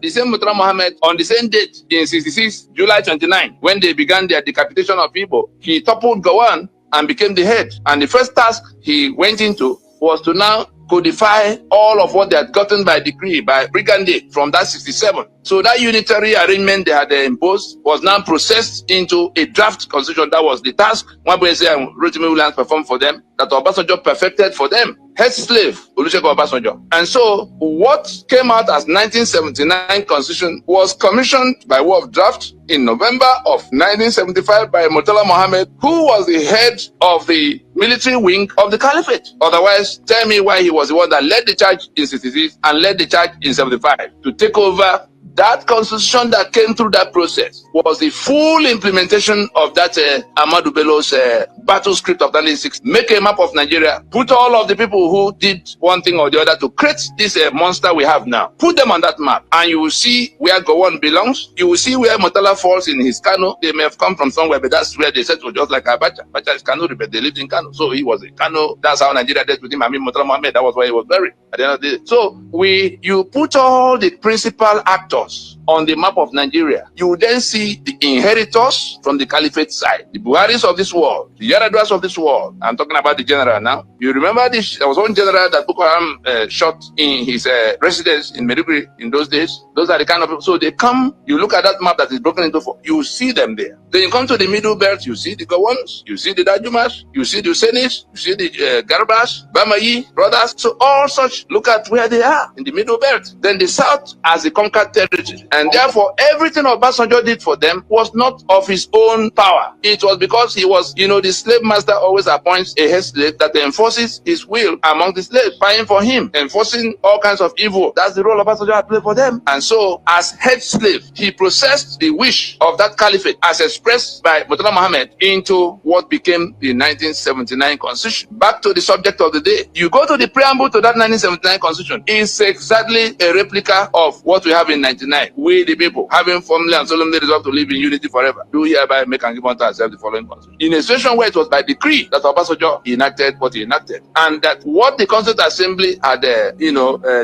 the same Murtala Mohammed, on the same date in 66, July 29, when they began their decapitation of Igbo, he toppled Gowon and became the head. And the first task he went into was to now codify all of what they had gotten by decree, by brigandage from that 67. So that unitary arrangement they had imposed was now processed into a draft constitution. That was the task Mwabweze and Rotimi Williams performed for them, that Obasanjo perfected for them. Head slave, Olusegun Obasanjo. And so what came out as 1979 constitution was commissioned by way of draft in November of 1975 by Murtala Mohammed, who was the head of the military wing of the caliphate. Otherwise, tell me why he was the one that led the charge in 66 and led the charge in 75 to take over. That constitution that came through that process was the full implementation of that Ahmadu Bello's battle script of 1960. Make a map of Nigeria, put all of the people who did one thing or the other to create this monster we have now. Put them on that map, and you will see where Gowon belongs. You will see where Murtala falls in his Kano. They may have come from somewhere, but that's where they settled, just like Abacha. Abacha is Kano, but they lived in Kano. So he was in Kano. That's how Nigeria dealt with him. I mean, Murtala Mohammed, that was where he was buried at the end of the day. So you put all the principal actors on the map of Nigeria. You will then see the inheritors from the caliphate side, the Buharis of this world, the Yaraduas of this world. I'm talking about the general now. You remember this? There was one general that Boko Haram shot in his residence in Maiduguri in those days. Those are the kind of people. So they come, you look at that map that is broken into four, you see them there. Then you come to the middle belt, you see the Gowons, you see the Dajumas, you see the Usenis, you see the Garbas, Bamayi, brothers. So all such, look at where they are in the middle belt. Then the south as the conquered territory. And therefore, everything Obasanjo did for them was not of his own power. It was because he was, the slave master always appoints a head slave that enforces his will among the slaves, fighting for him, enforcing all kinds of evil. That's the role Obasanjo had played for them. And so, as head slave, he processed the wish of that caliphate as expressed by Murtala Mohammed into what became the 1979 constitution. Back to the subject of the day. You go to the preamble to that 1979 constitution. It's exactly a replica of what we have in 99. We, the people, having formally and solemnly resolved to live in unity forever, do hereby make and give unto ourselves the following constitution. In a situation where it was by decree that Obasanjo enacted what he enacted, and that what the Constituent Assembly had,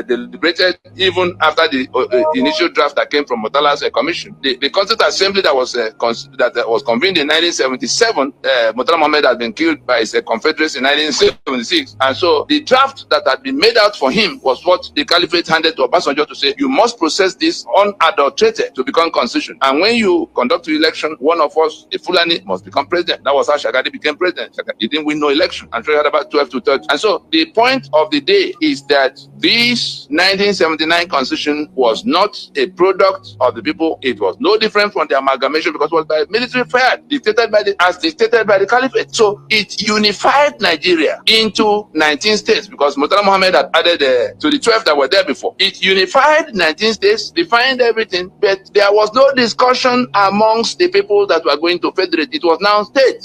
deliberated even after the initial draft that came from Murtala's commission. The Constituent Assembly that was convened in 1977, Murtala Mohammed had been killed by his confederates in 1976, and so the draft that had been made out for him was what the Caliphate handed to Obasanjo to say, you must process this unadulterated to become constitution. And when you conduct the election, one of us, the Fulani, must become president. That was how Shagari became president. He didn't win no election. I'm sure he had about 12 to 30. And so the point of the day is that this 1979 constitution was not a product of the people. It was no different from the amalgamation because it was by military fire, dictated by the caliphate. So it unified Nigeria into 19 states because Murtala Mohammed had added to the 12 that were there before. It unified 19 states, defined everything, but there was no discussion amongst the people that were going to federate. It was now state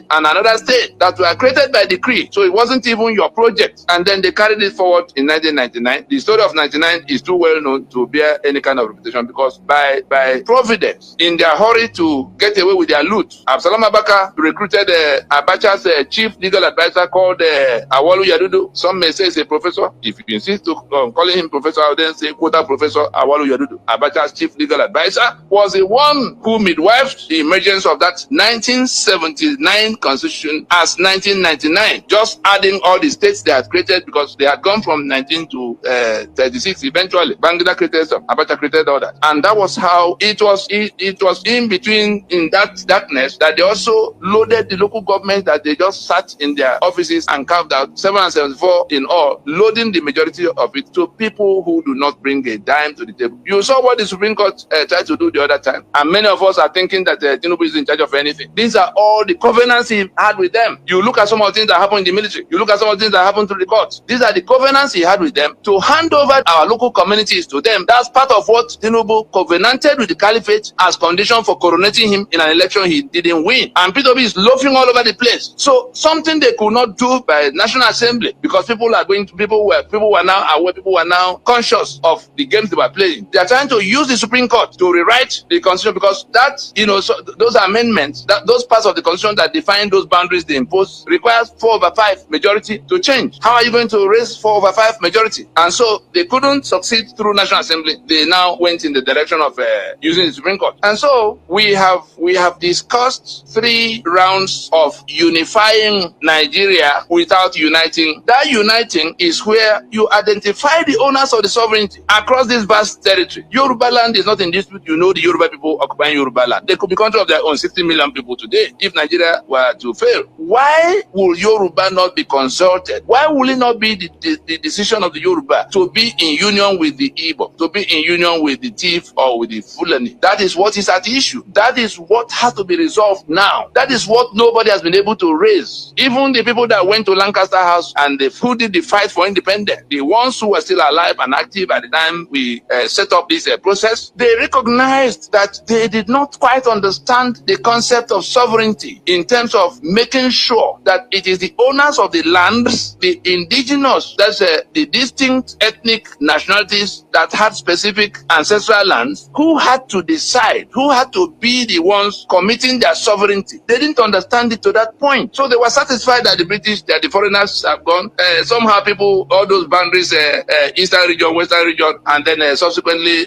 and another state that were created by decree. So it wasn't even your project. And then they carried it forward in 1999. The story of 99 is too well known to bear any kind of reputation because by providence, in their hurry to get away with their loot, Absalom Abaka recruited Abacha's chief legal advisor called Awalu Yadudu. Some may say he's a professor. If you insist to calling him professor, I would then say quota Professor Awalu Yadudu. Abacha's chief legal advisor was the one who midwifed the emergence of that 1979 constitution as 1999, just adding all the states they had created because they had gone from 19 to 36 eventually. Bangladesh created some, Abacha created all that. And that was how it was in between, in that darkness, that they also loaded the local government that they just sat in their offices and carved out 774 in all, loading the majority of it to people who do not bring a dime to the table. You saw what the Supreme Court tried to do the other time. And many of us are thinking that Tinubu is in charge of anything. These are all the covenants he had with them. You look at some of the things that happened in the military. You look at some of the things that happened through the courts. These are the covenants he had with them to hand over our local communities to them. That's part of what Tinubu covenanted with the caliphate as condition for coronating him in an election he didn't win. And P2B is loafing all over the place. So something they could not do by National Assembly because people were now aware, people were now conscious of the games they were playing. They are trying to use the Supreme Court to rewrite the Constitution because that, so those amendments, those parts of the Constitution that define redefine those boundaries they impose requires 4/5 majority to change. How are you going to raise 4/5 majority? And so they couldn't succeed through National Assembly. They now went in the direction of using the Supreme Court. And so we have discussed 3 rounds of unifying Nigeria without uniting. That uniting is where you identify the owners of the sovereignty across this vast territory. Yoruba land is not in dispute. You know the Yoruba people occupying Yoruba land. They could be country of their own, 60 million people today, if Nigeria were to fail. Why will Yoruba not be consulted? Why will it not be the decision of the Yoruba to be in union with the Igbo, to be in union with the Thief or with the Fulani? That is what is at issue. That is what has to be resolved now. That is what nobody has been able to raise. Even the people that went to Lancaster House and who did the fight for independence, the ones who were still alive and active at the time we set up this process, they recognized that they did not quite understand the concept of sovereignty in terms of making sure that it is the owners of the lands, the indigenous, that's the distinct ethnic nationalities that had specific ancestral lands, who had to decide, who had to be the ones committing their sovereignty. They didn't understand it to that point. So they were satisfied that the British, that the foreigners have gone. Somehow people, all those boundaries, eastern region, western region, and then subsequently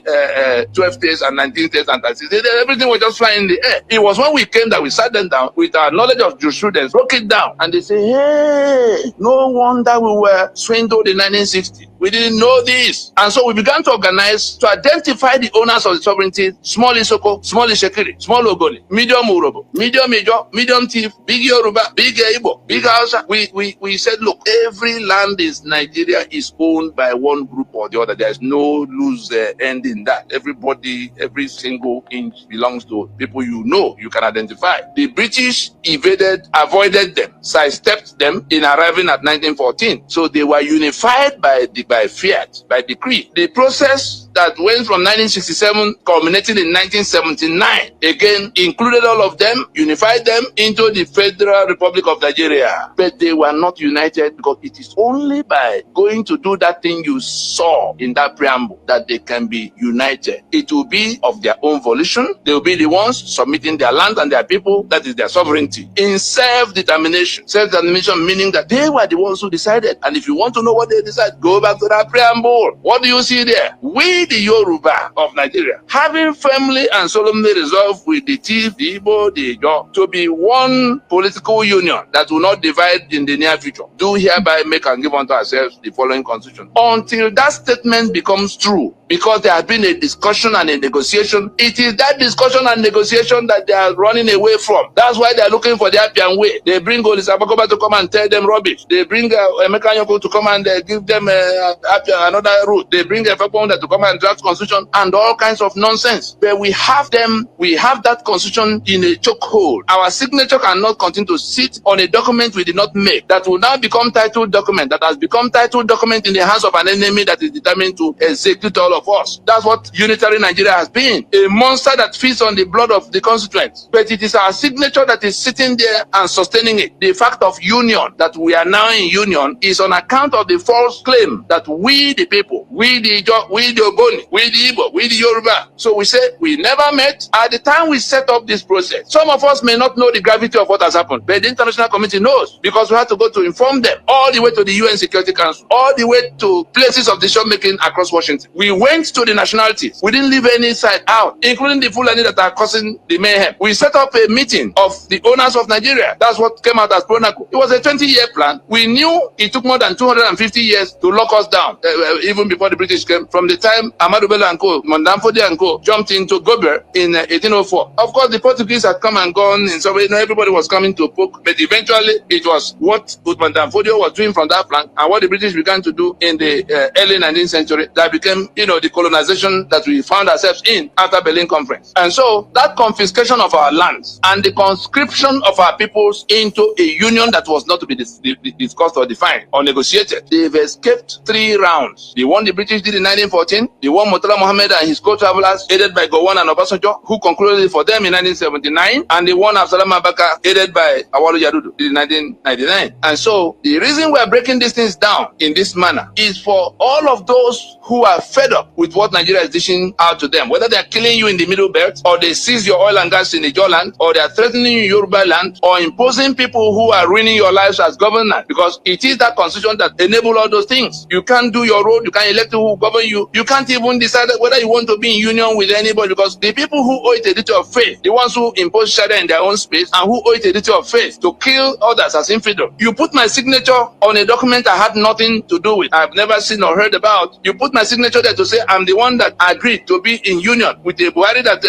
12 states and 19 states and 36 states, everything was just flying in the air. It was when we came that we sat them down with our knowledge of jurisprudence, broke it down, and they say, hey, no wonder we were swindled in 1960. We didn't know this. And so we began to organize to identify the owners of the sovereignty: small Isoko, small Ishekiri, small Ogoni, medium Urobo, medium Ijaw, medium Thief, big Yoruba, big Igbo, big Hausa. We said, look, every land in Nigeria is owned by one group or the other. There's no loose end in that. Everybody, every single inch belongs to people you can identify. The British avoided them, sidestepped them in arriving at 1914. So they were unified by fiat, by decree. The process that went from 1967 culminating in 1979 again included all of them, unified them into the Federal Republic of Nigeria. But they were not united because it is only by going to do that thing you saw in that preamble that they can be united. It will be of their own volition. They will be the ones submitting their land and their people, that is their sovereignty, in self-determination. Self-determination meaning that they were the ones who decided. And if you want to know what they decide, go back to that preamble. What do you see there? We, the Yoruba of Nigeria, having firmly and solemnly resolved with the Thief, the Igbo, the Ijaw, to be one political union that will not divide in the near future, do hereby make and give unto ourselves the following constitution. Until that statement becomes true, because there has been a discussion and a negotiation, it is that discussion and negotiation that they are running away from. That's why they are looking for the Appian way. They bring Olisabakoba to come and tell them rubbish. They bring Emeka Nyoko to come and give them another route. They bring Efeponda to come and draft constitution and all kinds of nonsense. But we have that constitution in a chokehold. Our signature cannot continue to sit on a document we did not make, that will now become titled document, that has become titled document in the hands of an enemy that is determined to execute all of us. That's what unitary Nigeria has been, a monster that feeds on the blood of the constituents. But it is our signature that is sitting there and sustaining it. The fact of union, that we are now in union, is on account of the false claim that we the people, we the Ijaw, we the Ogoni, we the Igbo, we the Yoruba. So we say we never met at the time we set up this process. Some of us may not know the gravity of what has happened, but the international community knows, because we had to go to inform them all the way to the UN Security Council, all the way to places of decision making across Washington. We went to the nationalities. We didn't leave any side out, including the Fulani that are causing the mayhem. We set up a meeting of the owners of Nigeria. That's what came out as Pronaco. It was a 20-year plan. We knew it took more than 250 years to lock us down, even before the British came. From the time Ahmadu Bello and co, Mondamfodi and co jumped into Gober in 1804. Of course, the Portuguese had come and gone in some way. Everybody was coming to poke, but eventually it was what Mondamfodi was doing from that flank and what the British began to do in the early 19th century that became, the colonization that we found ourselves in after Berlin Conference. And so that confiscation of our lands and the conscription of our peoples into a union that was not to be discussed or defined or negotiated, they've escaped 3 rounds. The one the British did in 1914, the one Murtala Mohammed and his co-travelers Abbas, headed by Gowon and Obasanjo, who concluded it for them in 1979, and the one of Salam Abaka, headed by Awalu Yadudu in 1999. And so the reason we are breaking these things down in this manner is for all of those who are fed up with what Nigeria is dishing out to them, whether they are killing you in the Middle Belt, or they seize your oil and gas in Ijaw land, or they are threatening you in Yoruba land, or imposing people who are ruining your lives as governors, because it is that constitution that enable all those things. You can't do your road, you can't elect who will govern you, you can't even decide whether you want to be in union with anybody, because the people who owe it a duty of faith, the ones who impose Sharia in their own space, and who owe it a duty of faith to kill others as infidel. You put my signature on a document I had nothing to do with, I've never seen or heard about. You put my signature there to say I'm the one that agreed to be in union with a Buhari that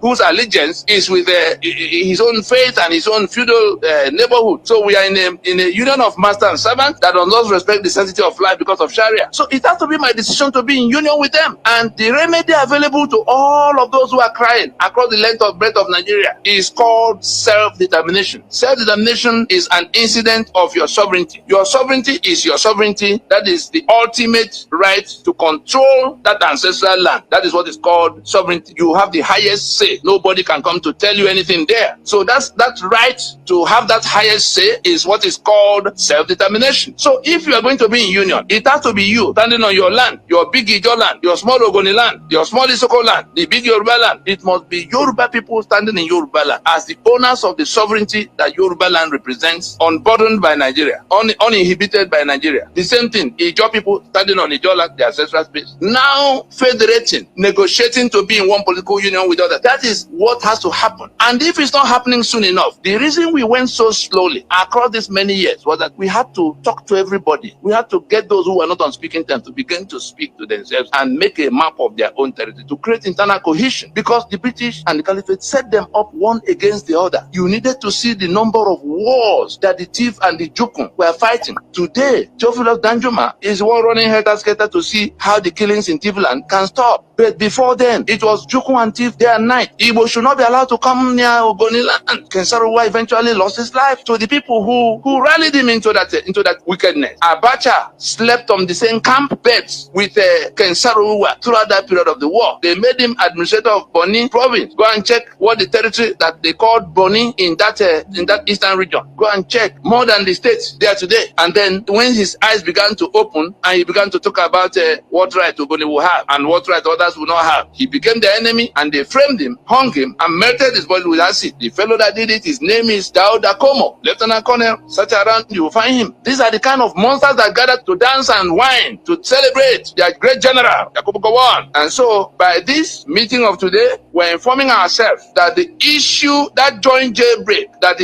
whose allegiance is with his own faith and his own feudal neighborhood. So we are in a union of master and servant that does not respect the sanctity of life because of Sharia. So it has to be my decision to be in union with them. And the remedy available to all of those who are crying across the length of breadth of Nigeria is called self-determination. Self-determination is an incident of your sovereignty. Your sovereignty is your sovereignty. That is the ultimate right to control that ancestral land. That is what is called sovereignty. You have the highest say. Nobody can come to tell you anything there. So that right to have that highest say is what is called self-determination. So if you are going to be in union, it has to be you standing on your land, your big Ijaw land, your small Ogoni land, your small Isoko land, the big Yoruba land. It must be Yoruba people standing in Yoruba land as the owners of the sovereignty that Yoruba land represents, unburdened by Nigeria, uninhibited by Nigeria. The same thing, Ijaw people standing on Ijaw land, the ancestral space, now federating, negotiating to be in one political union with others. That is what has to happen. And if it's not happening soon enough, the reason we went so slowly across these many years was that we had to talk to everybody. We had to get those who were not on speaking terms to begin to speak to themselves and make a map of their own territory to create internal cohesion, because the British and the Caliphate set them up one against the other. You needed to see the number of wars that the Tiv and the Jukun were fighting. Today, Theophilus Danjuma is the one running helter-skelter to see how the killings in Tivland can stop. But before then, it was Jukun and Tiv day and night. Igbo should not be allowed to come near Ogoni land. Kensaruwa eventually lost his life to the people who rallied him into that wickedness. Abacha slept on the same camp beds with Kensaruwa throughout that period of the war. They made him administrator of Boni province. Go and check what the territory that they called Boni in that eastern region. Go and check. More than the states there today. And then when his eyes began to open and he began to talk about what right Ogoni will have and what right others will not have, he became the enemy, and they framed him, hung him, and melted his body with acid. The fellow that did it, his name is Dauda Como, Lieutenant Colonel. Search around, you will find him. These are the kind of monsters that gathered to dance and wine to celebrate their great general, Yakubu Gowon. And so, by this meeting of today, we're informing ourselves that the issue, that joint jailbreak that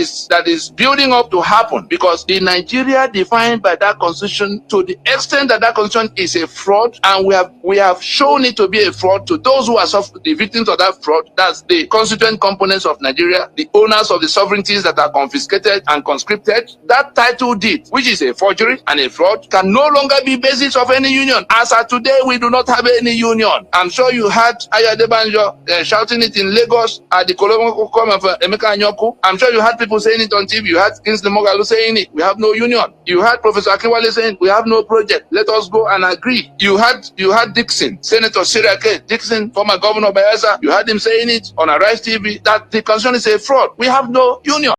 is building up to happen, because the Nigeria defined by that constitution, to the extent that that constitution is a fraud, and we have shown it to be a fraud to those who are the victims of that fraud. That's the constituent components of Nigeria, the owners of the sovereignties that are confiscated and conscripted. That title deed, which is a forgery and a fraud, can no longer be basis of any union. As of today, we do not have any union. I'm sure you had Ayadebanjo shouting it in Lagos at the Colombo of Emeka Anyoku. I'm sure you had people saying it on TV. You had Kingsley Moghalu saying it. We have no union. You had Professor Akinwale saying we have no project. Let us go and agree. You had Dixon, Senator Sirake Dixon, former governor of Bayelsa. You had him saying it on Arise TV that the constitution is a fraud. We have no union.